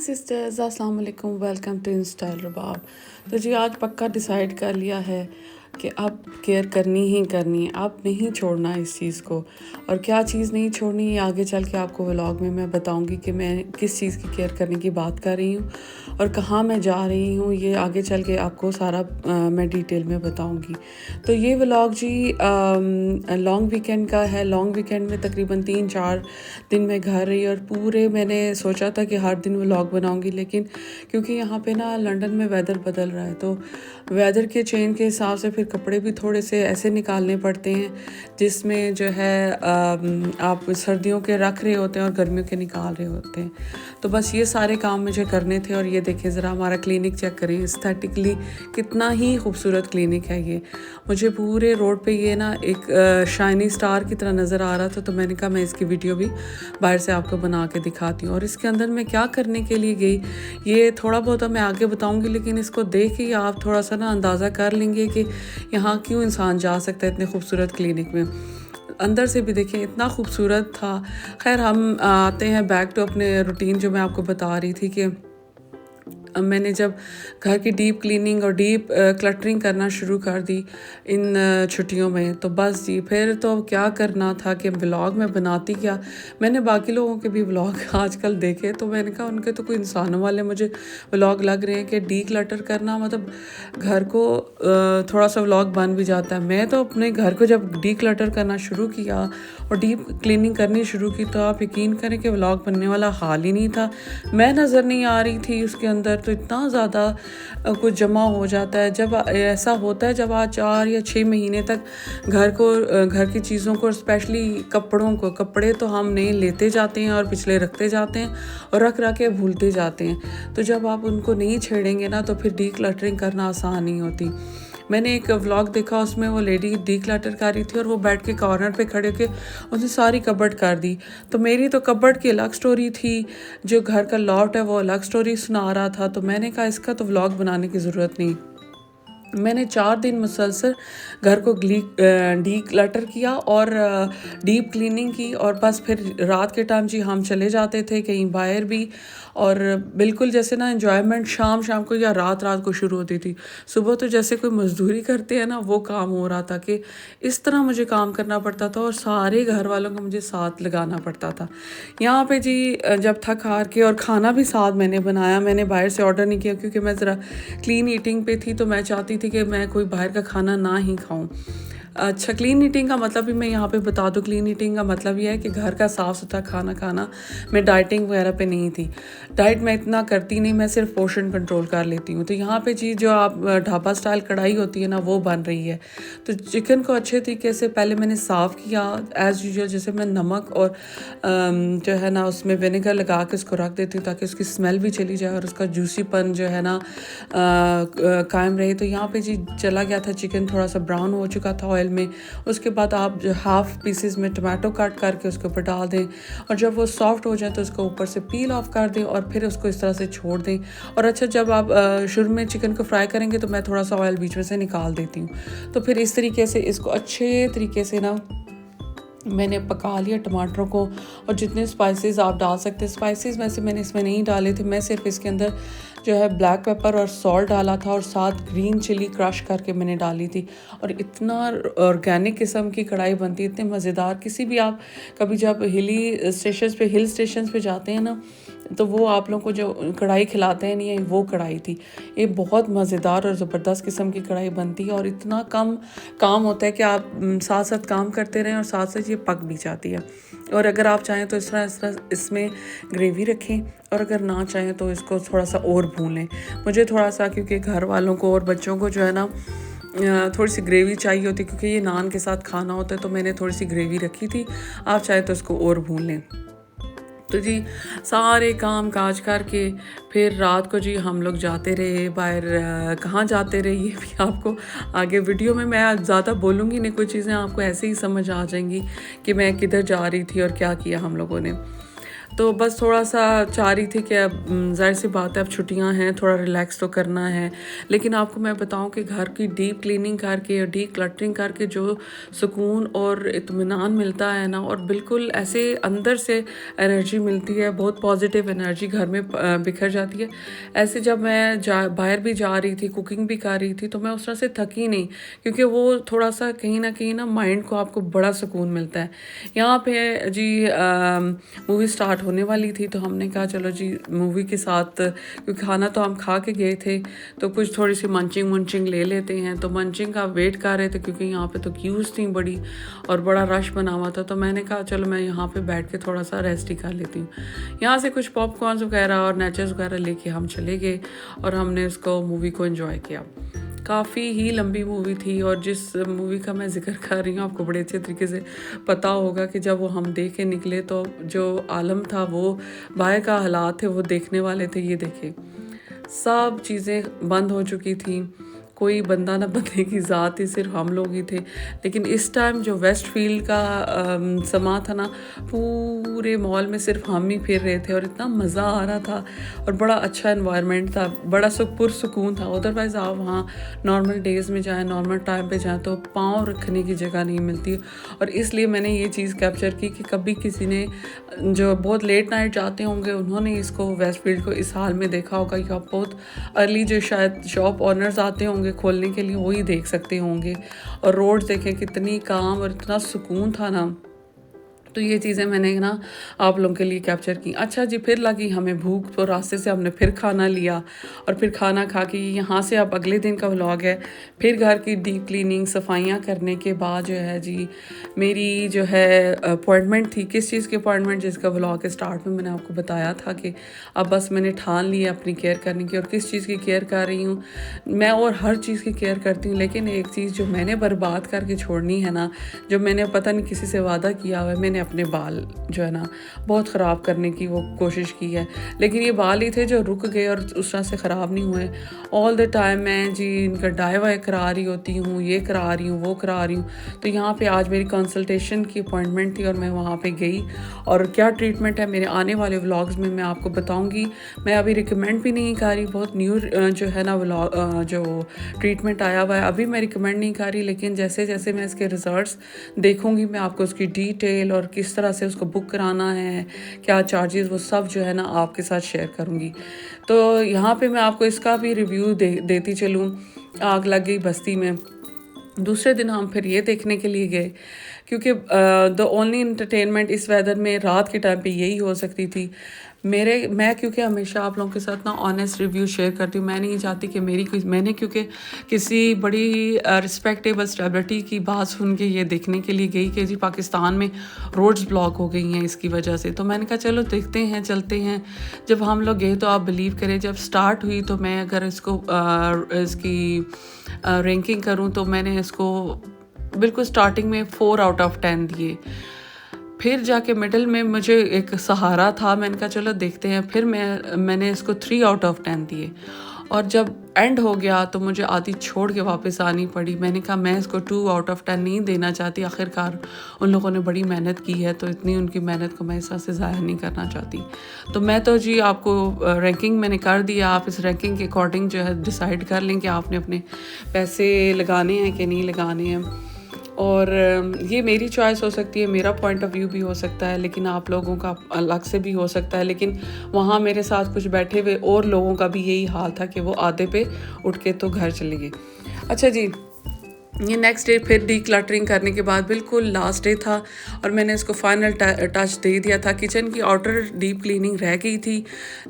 Sisters, अस्सलाम वालेकुम। Welcome to InStyle Rabab. तो जी आज पक्का डिसाइड कर लिया है कि अब केयर करनी ही करनी है, अब नहीं छोड़ना इस चीज़ को। और क्या चीज़ नहीं छोड़नी है आगे चल के आपको व्लॉग में मैं बताऊंगी कि मैं किस चीज़ की केयर करने की बात कर रही हूँ और कहाँ मैं जा रही हूँ, ये आगे चल के आपको सारा मैं डिटेल में बताऊंगी। तो ये व्लॉग जी लॉन्ग वीकेंड का है। लॉन्ग वीकेंड में तकरीबन 3-4 दिन मैं घर रही और पूरे मैंने सोचा था कि हर दिन व्लॉग बनाऊंगी, लेकिन क्योंकि यहाँ पे ना लंदन में वेदर बदल रहा है तो वेदर के चेंज के हिसाब से फिर कपड़े भी थोड़े से ऐसे निकालने पड़ते हैं जिसमें जो है आप सर्दियों के रख रहे होते हैं और गर्मियों के निकाल रहे होते हैं। तो बस ये सारे काम मुझे करने थे। और ये देखिए ज़रा हमारा क्लिनिक चेक करें, एस्थेटिकली कितना ही खूबसूरत क्लिनिक है ये। मुझे पूरे रोड पे ये ना एक शाइनी स्टार की तरह नज़र आ रहा था, तो मैंने कहा मैं इसकी वीडियो भी बाहर से आपको बना के दिखाती हूँ। और इसके अंदर मैं क्या करने के लिए गई ये थोड़ा बहुत मैं आगे बताऊँगी, लेकिन इसको देख ही आप थोड़ा सा ना अंदाज़ा कर लेंगे कि यहाँ क्यों इंसान जा सकता है इतने खूबसूरत क्लिनिक में। अंदर से भी देखें इतना खूबसूरत था। खैर हम आते हैं बैक टू अपने रूटीन जो मैं आपको बता रही थी कि मैंने जब घर की डीप क्लीनिंग और डीप क्लटरिंग करना शुरू कर दी इन छुट्टियों में, तो बस जी फिर तो क्या करना था कि व्लॉग में बनाती क्या। मैंने बाकी लोगों के भी व्लॉग आजकल देखे तो मैंने कहा उनके तो कोई इंसानों वाले मुझे व्लॉग लग रहे हैं कि डी क्लटर करना मतलब घर को थोड़ा सा व्लॉग बन भी जाता है। मैं तो अपने घर को जब डी क्लटर करना शुरू किया और डीप क्लीनिंग करनी शुरू की तो आप यकीन करें कि व्लॉग बनने वाला हाल ही नहीं था। मैं नज़र नहीं आ रही थी उसके अंदर, तो इतना ज़्यादा कुछ जमा हो जाता है। जब ऐसा होता है जब आप 4 या 6 महीने तक घर की चीज़ों को स्पेशली कपड़े तो हम नहीं लेते जाते हैं और पिछले रखते जाते हैं और रख के भूलते जाते हैं। तो जब आप उनको नहीं छेड़ेंगे ना तो फिर डी क्लटरिंग करना आसान नहीं होती। मैंने एक व्लॉग देखा, उसमें वो लेडी डी क्लटर कर रही थी और वो बेड के कॉर्नर पे खड़े होकर उसने सारी कबर्ड कर दी। तो मेरी तो कबर्ड की अलग स्टोरी थी, जो घर का लॉफ्ट है वो अलग स्टोरी सुना रहा था। तो मैंने कहा इसका तो व्लॉग बनाने की ज़रूरत नहीं। मैंने 4 दिन मुसलसल घर को डी क्लटर किया और डीप क्लीनिंग की। और बस फिर रात के टाइम जी हम चले जाते थे कहीं बाहर भी, और बिल्कुल जैसे ना एंजॉयमेंट शाम को या रात को शुरू होती थी। सुबह तो जैसे कोई मजदूरी करते हैं ना वो काम हो रहा था कि इस तरह मुझे काम करना पड़ता था और सारे घर वालों को मुझे साथ लगाना पड़ता था। यहाँ पे जी जब थक हार के, और खाना भी साथ मैंने बनाया, मैंने बाहर से ऑर्डर नहीं किया क्योंकि मैं ज़रा क्लीन ईटिंग पे थी तो मैं चाहती थी कि मैं कोई बाहर का खाना ना ही खाऊं। अच्छा, क्लीन ईटिंग का मतलब भी मैं यहाँ पे बता दूँ। क्लीन ईटिंग का मतलब ये है कि घर का साफ़ सुथरा खाना खाना। मैं डाइटिंग वगैरह पे नहीं थी, डाइट मैं इतना करती नहीं, मैं सिर्फ पोर्शन कंट्रोल कर लेती हूँ। तो यहाँ पे जी जो आप ढाबा स्टाइल कढ़ाई होती है ना वो बन रही है। तो चिकन को अच्छे तरीके से पहले मैंने साफ़ किया एज़ यूजुअल, जैसे मैं नमक और जो है ना उसमें विनेगर लगा के उसको रख देती हूँ ताकि उसकी स्मेल भी चली जाए और उसका जूसीपन जो है ना कायम रहे। तो यहाँ पे जी चला गया था चिकन, थोड़ा सा ब्राउन हो चुका था ऑयल में। उसके बाद आप जो हाफ पीसेस में टमाटो काट करके उसके ऊपर डाल दें और जब वो सॉफ्ट हो जाए तो उसको ऊपर से पील ऑफ कर दें और फिर उसको इस तरह से छोड़ दें। और अच्छा, जब आप शुरू में चिकन को फ्राई करेंगे तो मैं थोड़ा सा ऑयल बीच में से निकाल देती हूँ। तो फिर इस तरीके से इसको अच्छे तरीके से ना मैंने पका लिया टमाटरों को। और जितने स्पाइसेस आप डाल सकते हैं, स्पाइसेस वैसे मैंने इसमें नहीं डाले थे, मैं सिर्फ इसके अंदर जो है ब्लैक पेपर और सॉल्ट डाला था और साथ ग्रीन चिली क्रश करके मैंने डाली थी। और इतना ऑर्गेनिक किस्म की कढ़ाई बनती है, इतने मज़ेदार। किसी भी आप कभी जब हिल स्टेशंस पे जाते हैं ना तो वो आप लोगों को जो कढ़ाई खिलाते हैं नहीं, वो कढ़ाई थी। ये बहुत मज़ेदार और ज़बरदस्त किस्म की कढ़ाई बनती है और इतना कम काम होता है कि आप साथ साथ काम करते रहें और साथ साथ ये पक भी जाती है। और अगर आप चाहें तो इस तरह इसमें ग्रेवी रखें और अगर ना चाहें तो इसको थोड़ा सा और भून लें। मुझे थोड़ा सा क्योंकि घर वालों को और बच्चों को जो है ना थोड़ी सी ग्रेवी चाहिए होती है क्योंकि ये नान के साथ खाना होता है, तो मैंने थोड़ी सी ग्रेवी रखी थी। आप चाहें तो इसको और भून लें। तो जी सारे काम काज करके फिर रात को जी हम लोग जाते रहे बाहर। कहाँ जाते रहे ये भी आपको आगे वीडियो में मैं ज़्यादा बोलूँगी नहीं, कुछ चीज़ें आपको ऐसे ही समझ आ जाएंगी कि मैं किधर जा रही थी और क्या किया हम लोगों ने। तो बस थोड़ा सा चाह रही थी कि अब ज़ाहिर सी बात है अब छुट्टियां हैं, थोड़ा रिलैक्स तो करना है। लेकिन आपको मैं बताऊं कि घर की डीप क्लीनिंग करके और डीप क्लटरिंग करके जो सुकून और इत्मीनान मिलता है ना, और बिल्कुल ऐसे अंदर से एनर्जी मिलती है, बहुत पॉजिटिव एनर्जी घर में बिखर जाती है। ऐसे जब मैं बाहर भी जा रही थी, कुकिंग भी कर रही थी, तो मैं उस तरह से थकी नहीं, क्योंकि वो थोड़ा सा कहीं ना माइंड को आपको बड़ा सुकून मिलता है। यहाँ पे जी मूवी स्टार्ट होने वाली थी, तो हमने कहा चलो जी मूवी के साथ, क्योंकि खाना तो हम खा के गए थे, तो कुछ थोड़ी सी मंचिंग वंचिंग ले लेते हैं। तो मंचिंग का वेट कर रहे थे, क्योंकि यहाँ पे तो क्यूज़ थी बड़ी और बड़ा रश बना हुआ था। तो मैंने कहा चलो मैं यहाँ पे बैठ के थोड़ा सा रेस्ट ही कर लेती हूँ। यहाँ से कुछ पॉपकॉर्न्स वगैरह और नैचेस वगैरह लेके हम चले गए और हमने उसको मूवी को एंजॉय किया। काफ़ी ही लंबी मूवी थी, और जिस मूवी का मैं जिक्र कर रही हूँ आपको बड़े अच्छे तरीके से पता होगा कि जब वो हम देख के निकले तो जो आलम था, वो बाहर का हालात थे, वो देखने वाले थे। ये देखे सब चीज़ें बंद हो चुकी थी, कोई बंदा ना बंदे की ज़ात थी, सिर्फ हम लोग ही थे। लेकिन इस टाइम जो वेस्ट फील्ड का समा था ना, पूरे मॉल में सिर्फ हम ही फिर रहे थे और इतना मज़ा आ रहा था और बड़ा अच्छा इन्वायरमेंट था, बड़ा पुरसुकून था। अदरवाइज़ आप वहाँ नॉर्मल डेज़ में जाएँ, नॉर्मल टाइम पे जाएँ, तो पाँव रखने की जगह नहीं मिलती। और इसलिए मैंने ये चीज़ कैप्चर की कि कभी किसी ने जो बहुत लेट नाइट जाते होंगे, उन्होंने इसको वेस्ट फील्ड को इस हाल में देखा होगा, कि आप बहुत अर्ली जो शायद शॉप ओनर्स आते होंगे खोलने के लिए, वही देख सकते होंगे। और रोड देखें कितनी काम और इतना सुकून था ना। तो ये चीज़ें मैंने ना आप लोगों के लिए कैप्चर की। अच्छा जी, फिर लगी हमें भूख, तो रास्ते से हमने फिर खाना लिया, और फिर खाना खा के यहाँ से अब अगले दिन का व्लॉग है। फिर घर की डीप क्लीनिंग सफाइयाँ करने के बाद जो है जी, मेरी जो है अपॉइंटमेंट थी। किस चीज़ की अपॉइंटमेंट, जिसका व्लॉग के स्टार्ट में मैंने आपको बताया था कि अब बस मैंने ठान लिया अपनी केयर करने की। और किस चीज़ की केयर कर रही हूँ मैं, और हर चीज़ की केयर करती हूँ, लेकिन एक चीज़ जो मैंने बर्बाद करके छोड़नी है ना, जो मैंने पता नहीं किसी से वादा किया हुआ है, मैंने अपने बाल जो है ना बहुत ख़राब करने की वो कोशिश की है। लेकिन ये बाल ही थे जो रुक गए और उस तरह से ख़राब नहीं हुए। ऑल द टाइम मैं जी इनका डाई वाई करा रही होती हूँ, ये करा रही हूँ, वो करा रही हूँ। तो यहाँ पे आज मेरी कंसल्टेशन की अपॉइंटमेंट थी और मैं वहाँ पे गई, और क्या ट्रीटमेंट है मेरे आने वाले व्लॉग्स में मैं आपको बताऊँगी। मैं अभी रिकमेंड भी नहीं कर रही, बहुत न्यू जो है ना व्लॉग जो ट्रीटमेंट आया हुआ है, अभी मैं रिकमेंड नहीं कर रही। लेकिन जैसे जैसे मैं इसके रिजल्ट्स देखूँगी, मैं आपको उसकी डिटेल और किस तरह से उसको बुक कराना है, क्या चार्जेस, वो सब जो है ना आपके साथ शेयर करूँगी। तो यहाँ पे मैं आपको इसका भी रिव्यू देती चलूँ। आग लग गई बस्ती में। दूसरे दिन हम फिर ये देखने के लिए गए, क्योंकि द ओनली इंटरटेनमेंट इस वेदर में रात के टाइम पे यही हो सकती थी। मैं क्योंकि हमेशा आप लोगों के साथ ना ऑनेस्ट रिव्यू शेयर करती हूँ। मैं नहीं चाहती कि मैंने क्योंकि किसी बड़ी रिस्पेक्टेबल सेलिब्रिटी की बात सुन के ये देखने के लिए गई कि जी पाकिस्तान में रोड्स ब्लॉक हो गई हैं इसकी वजह से। तो मैंने कहा चलो देखते हैं, चलते हैं। जब हम लोग गए तो आप बिलीव करें, जब स्टार्ट हुई तो मैं अगर इसको इसकी रैंकिंग करूँ तो मैंने इसको बिल्कुल स्टार्टिंग में 4 आउट ऑफ 10 दिए। फिर जाके मिडिल में मुझे एक सहारा था, मैंने कहा चलो देखते हैं, फिर मैंने इसको 3 आउट ऑफ 10 दिए। और जब एंड हो गया तो मुझे आधी छोड़ के वापस आनी पड़ी। मैंने कहा मैं इसको 2 आउट ऑफ 10 नहीं देना चाहती, आखिरकार उन लोगों ने बड़ी मेहनत की है, तो इतनी उनकी मेहनत को मैं इस तरह से ज़ाया नहीं करना चाहती। तो मैं तो जी आपको रैंकिंग मैंने कर दिया, आप इस रैंकिंग के अकॉर्डिंग जो है डिसाइड कर लें कि आपने अपने पैसे लगाने हैं कि नहीं लगाने हैं। और ये मेरी चॉइस हो सकती है, मेरा पॉइंट ऑफ व्यू भी हो सकता है, लेकिन आप लोगों का अलग से भी हो सकता है। लेकिन वहाँ मेरे साथ कुछ बैठे हुए और लोगों का भी यही हाल था कि वो आधे पे उठ के तो घर चले गए। अच्छा जी, ये नेक्स्ट डे फिर डी क्लटरिंग करने के बाद बिल्कुल लास्ट डे था और मैंने इसको फाइनल टच दे दिया था। किचन की आउटर डीप क्लीनिंग रह गई थी,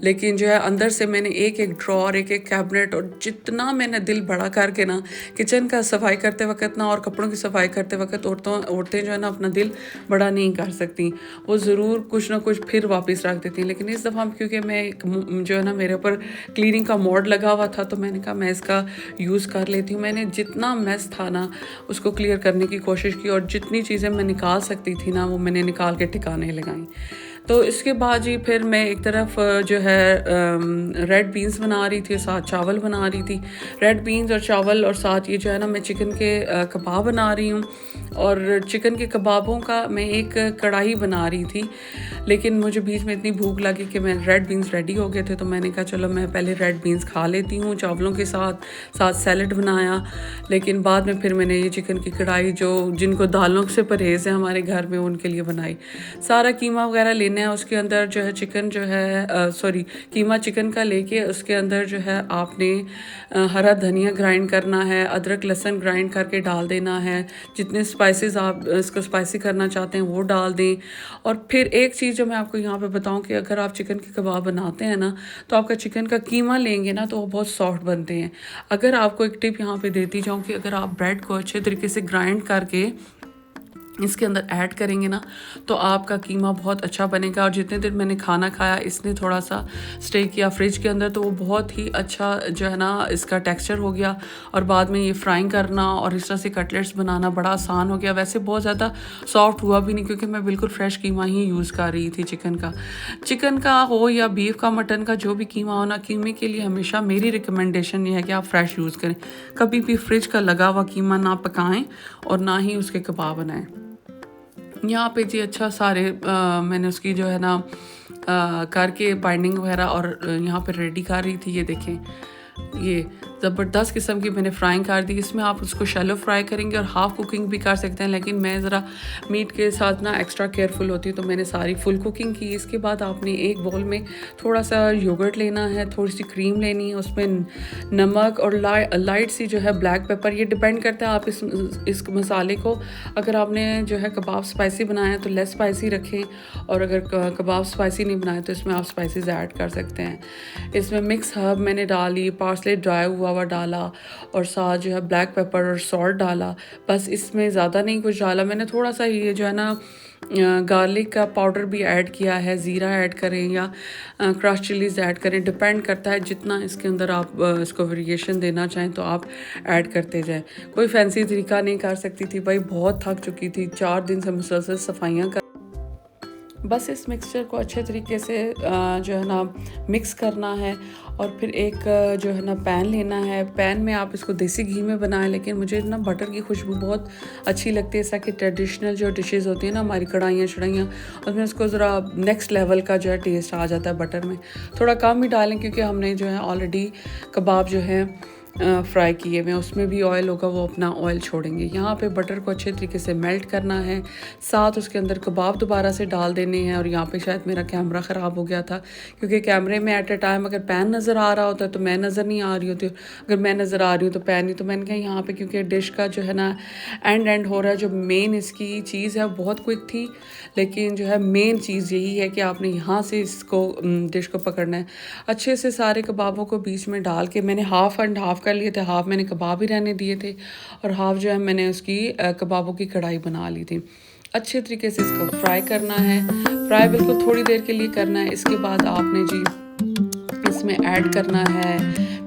लेकिन जो है अंदर से मैंने एक एक ड्रॉर, एक एक कैबिनेट, और जितना मैंने दिल बड़ा करके ना किचन का सफाई करते वक्त ना और कपड़ों की सफाई करते वक्त औरतें जो है ना अपना दिल बड़ा नहीं कर सकती, वो ज़रूर कुछ ना कुछ फिर वापस रख देती हैं। लेकिन इस दफ़ा क्योंकि मैं जो है ना मेरे ऊपर क्लीनिंग का मोड लगा हुआ था, तो मैंने कहा मैं इसका यूज़ कर लेती हूँ। मैंने जितना मेस था ना उसको क्लियर करने की कोशिश की, और जितनी चीज़ें मैं निकाल सकती थी ना वो मैंने निकाल के ठिकाने लगाई। तो इसके बाद जी फिर मैं एक तरफ जो है रेड बीन्स बना रही थी और साथ चावल बना रही थी। रेड बीन्स और चावल और साथ ये जो है ना मैं चिकन के कबाब बना रही हूँ। और चिकन के कबाबों का मैं एक कढ़ाई बना रही थी, लेकिन मुझे बीच में इतनी भूख लगी कि मैं रेड बीन्स रेडी हो गए थे तो मैंने कहा चलो मैं पहले रेड बीन्स खा लेती हूँ चावलों के साथ। साथ सैलड बनाया, लेकिन बाद में फिर मैंने ये चिकन की कढ़ाई जो जिनको दालों से परहेज़ है हमारे घर में उनके लिए बनाई। सारा कीमा वगैरह लेना है, उसके अंदर जो है चिकन जो है सॉरी कीमा चिकन का लेके उसके अंदर जो है आपने हरा धनिया ग्राइंड करना है, अदरक लहसुन ग्राइंड करके डाल देना है। जितने स्पाइसेस आप इसको स्पाइसी करना चाहते हैं वो डाल दें। और फिर एक चीज़ जो मैं आपको यहाँ पे बताऊँ कि अगर आप चिकन के कबाब बनाते हैं ना तो आपका चिकन का कीमा लेंगे ना तो वो बहुत सॉफ्ट बनते हैं। अगर आपको एक टिप यहाँ पे देती जाऊँ कि अगर आप ब्रेड को अच्छे तरीके से ग्राइंड करके इसके अंदर ऐड करेंगे ना तो आपका कीमा बहुत अच्छा बनेगा। और जितने दिन मैंने खाना खाया इसने थोड़ा सा स्टे किया फ्रिज के अंदर तो वो बहुत ही अच्छा जो है ना इसका टेक्सचर हो गया। और बाद में ये फ्राइंग करना और इस तरह से कटलेट्स बनाना बड़ा आसान हो गया। वैसे बहुत ज़्यादा सॉफ्ट हुआ भी नहीं क्योंकि मैं बिल्कुल फ्रेश कीमा ही यूज़ कर रही थी चिकन का हो या बीफ का, मटन का, जो भी कीमा हो ना, कीमे के लिए हमेशा मेरी रिकमेंडेशन ये है कि आप फ्रेश यूज़ करें। कभी भी फ्रिज का लगा हुआ कीमा ना पकाएं और ना ही उसके कबाब बनाएं। यहाँ पे जी अच्छा सारे मैंने उसकी जो है ना करके बाइंडिंग वगैरह और यहाँ पे रेडी कर रही थी। ये देखें ये ज़बरदस्त किस्म की मैंने फ्राइंग कर दी। इसमें आप उसको शैलो फ्राई करेंगे और हाफ़ कुकिंग भी कर सकते हैं, लेकिन मैं ज़रा मीट के साथ ना एक्स्ट्रा केयरफुल होती हूँ तो मैंने सारी फुल कुकिंग की। इसके बाद आपने एक बाउल में थोड़ा सा योगर्ट लेना है, थोड़ी सी क्रीम लेनी है, उसमें नमक और लाइट सी जो है ब्लैक पेपर। ये डिपेंड करता है आप इस मसाले को, अगर आपने जो है कबाब स्पाइसी बनाया है तो लेस स्पाइसी रखें, और अगर कबाब स्पाइसी नहीं बनाए तो इसमें आप स्पाइसेस ऐड कर सकते हैं। इसमें मिक्स हर्ब मैंने डाली, पार्सले ड्राई हुआ डाला और साथ जो है ब्लैक पेपर और सॉल्ट डाला। बस इसमें ज़्यादा नहीं कुछ डाला मैंने। थोड़ा सा ये जो है ना गार्लिक का पाउडर भी ऐड किया है, ज़ीरा ऐड करें या क्रश चिलीज़ ऐड करें, डिपेंड करता है जितना इसके अंदर आप इसको वेरिएशन देना चाहें तो आप ऐड करते जाएं। कोई फैंसी तरीका नहीं कर सकती थी भाई, बहुत थक चुकी थी, 4 दिन से मुसलसल सफाइयाँ कर। बस इस मिक्सचर को अच्छे तरीके से जो है ना मिक्स करना है। और फिर एक जो है ना पैन लेना है। पैन में आप इसको देसी घी में बनाएं, लेकिन मुझे ना बटर की खुशबू बहुत अच्छी लगती है। ऐसा कि ट्रेडिशनल जो डिशेस होती हैं ना हमारी कढ़ाइयाँ शढ़ाइयाँ, उसमें उसको ज़रा नेक्स्ट लेवल का जो है टेस्ट आ जाता है बटर में। थोड़ा कम ही डालें क्योंकि हमने जो है ऑलरेडी कबाब जो है फ्राई किए हुए, उसमें भी ऑयल होगा, वो अपना ऑयल छोड़ेंगे। यहाँ पे बटर को अच्छे तरीके से मेल्ट करना है, साथ उसके अंदर कबाब दोबारा से डाल देने हैं। और यहाँ पे शायद मेरा कैमरा ख़राब हो गया था क्योंकि कैमरे में एट ए टाइम अगर पैन नज़र आ रहा होता है तो मैं नज़र नहीं आ रही होती, अगर मैं नज़र आ रही हूँ तो पैन नहीं। तो मैंने कहा यहाँ पे क्योंकि डिश का जो है ना एंड हो रहा है, जो मेन इसकी चीज़ है बहुत क्विक थी, लेकिन जो है मेन चीज़ यही है कि आपने यहाँ से इसको डिश को पकड़ना है। अच्छे से सारे कबाबों को बीच में डाल के मैंने हाफ़ एंड हाफ़ कर लिए थे, हाफ़ मैंने कबाब ही रहने दिए थे और हाफ़ जो है मैंने उसकी कबाबों की कढ़ाई बना ली थी। अच्छे तरीके से इसको फ्राई करना है, फ्राई बिल्कुल थोड़ी देर के लिए करना है। इसके बाद आपने जी इसमें ऐड करना है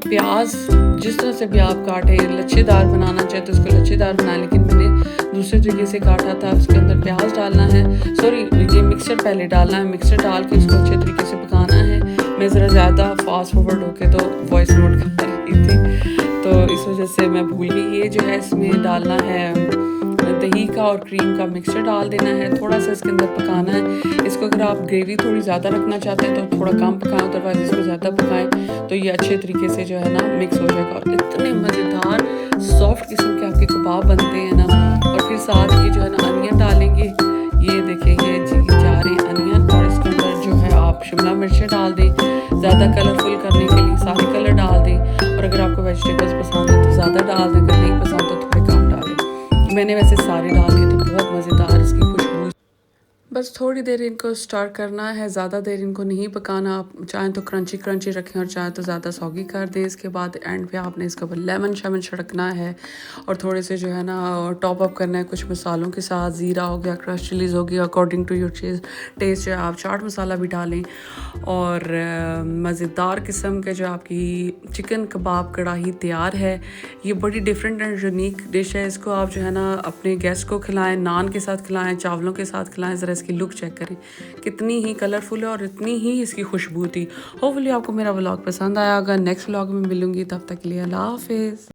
प्याज, जिस तरह से भी आप काटे, लच्छेदार बनाना चाहे तो इसको लच्छेदार बनाएं, लेकिन मैंने दूसरे तरीके से काटा था। उसके अंदर प्याज डालना है, सॉरी ये मिक्सचर पहले डालना है, मिक्सचर डाल के इसको अच्छे तरीके से पकाना है। मैं ज़रा ज़्यादा फास्ट फॉरवर्ड होके तो वॉइस नोट कर रही थी तो इस वजह से मैं भूल गई। ये जो है इसमें डालना है दही का और क्रीम का मिक्सचर डाल देना है, थोड़ा सा इसके अंदर पकाना है। इसको अगर आप ग्रेवी थोड़ी ज़्यादा रखना चाहते हैं तो थोड़ा कम पकाएं, अदरवाइज इसको ज़्यादा पकाएं तो ये अच्छे तरीके से जो है ना मिक्स हो जाएगा और इतने मज़ेदार सॉफ्ट किस्म के आपके कबाब बनते हैं ना। और फिर साथ ये जो है ना अनियन डालेंगे, ये देखें ये जी जा रहे हैं अनियन, और इसके अंदर जो है आप शिमला मिर्चें डाल दें ज़्यादा कलरफुल करने के लिए, सारे कलर डाल दें। और अगर आपको वेजिटेबल्स पसंद है तो ज़्यादा डाल दें, अगर नहीं पसंद तो थोड़े कम डालें। मैंने वैसे सारे डाल दिए थे, बहुत मज़ेदार इसकी खुशबू। बस थोड़ी देर इनको स्टर करना है, ज़्यादा देर इनको नहीं पकाना। आप चाहें तो क्रंची क्रंची रखें और चाहें तो ज़्यादा सौगी कर दें। इसके बाद एंड पे आपने इसके ऊपर लेमन शेमन छिड़कना है और थोड़े से जो है ना टॉप अप करना है कुछ मसालों के साथ। ज़ीरा हो गया, क्रश चिलीज़ हो गया, अकॉर्डिंग टू योर टेस्ट जो है आप चाट मसाला भी डालें। और मज़ेदार किस्म के जो आपकी चिकन कबाब कढ़ाई तैयार है। ये बड़ी डिफरेंट एंड यूनिक डिश है। इसको आप जो है ना अपने गेस्ट को खिलाएँ, नान के साथ खिलाएँ, चावलों के साथ खिलाएँ। ज़रा इसकी इसकी लुक चेक करें कितनी ही कलरफुल है और इतनी ही इसकी खुशबू थी। होपफुली आपको मेरा व्लॉग पसंद आया होगा। नेक्स्ट व्लॉग में मिलूंगी, तब तक के लिए अल्लाह हाफिज़।